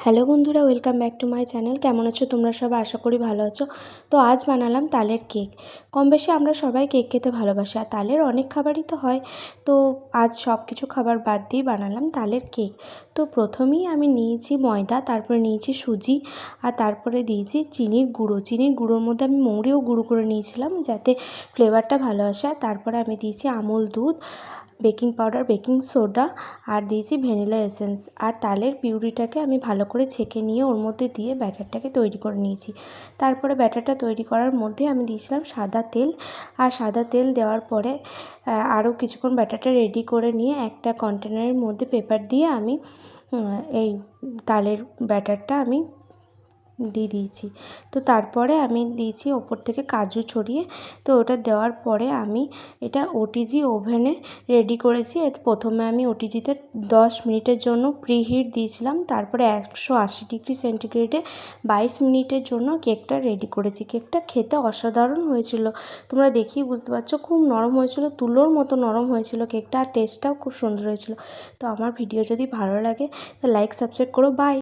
Hello বন্ধুরা, welcome back to my channel. কেমন আছো তোমরা সবাই? আশা করি ভালো আছো। তো আজ বানালাম তালের কেক। কম বেশি আমরা সবাই কেক খেতে ভালোবাসি, আর তালের অনেক খাবারই তো হয়। তো আজ সব কিছু খাবার বাদ দিয়ে বানালাম তালের কেক। তো প্রথমেই আমি নিয়েছি ময়দা, তারপরে নিয়েছি সুজি, আর তারপরে দিয়েছি চিনির গুঁড়ো। চিনির গুঁড়োর মধ্যে আমি মৌরিও গুঁড়ো করে নিয়েছিলাম যাতে ফ্লেভারটা ভালো আসে। আর তারপরে আমি দিয়েছি আমুল দুধ, বেকিং পাউডার, বেকিং সোডা, আর দিয়েছি ভ্যানিলা এসেন্স। আর তালের পিউরিটাকে আমি ভালো করে ছেঁকে নিয়ে ওর মধ্যে দিয়ে ব্যাটারটাকে তৈরি করে নিয়েছি। তারপরে ব্যাটারটা তৈরি করার মধ্যে আমি দিয়েছিলাম সাদা তেল। আর সাদা তেল দেওয়ার পরে আরও কিছুক্ষণ ব্যাটারটা রেডি করে নিয়ে একটা কন্টেনারের মধ্যে পেপার দিয়ে আমি এই তালের ব্যাটারটা আমি দিয়ে দিয়েছি। তো তারপরে আমি দিয়েছি ওপর থেকে কাজু ছড়িয়ে। তো ওটা দেওয়ার পরে আমি এটা ওটিজি ওভেনে রেডি করেছি। প্রথমে আমি ওটিজিতে 10 মিনিটের জন্য প্রিহিট দিয়েছিলাম, তারপরে 180 ডিগ্রি সেন্টিগ্রেডে 22 মিনিটের জন্য কেকটা রেডি করেছি। কেকটা খেতে অসাধারণ হয়েছিল, তোমরা দেখেই বুঝতে পারছো। খুব নরম হয়েছিল, তুলোর মতো নরম হয়েছিল কেকটা, আর টেস্টটাও খুব সুন্দর হয়েছিল। তো আমার ভিডিও যদি ভালো লাগে তো লাইক সাবস্ক্রাইব করো। বাই।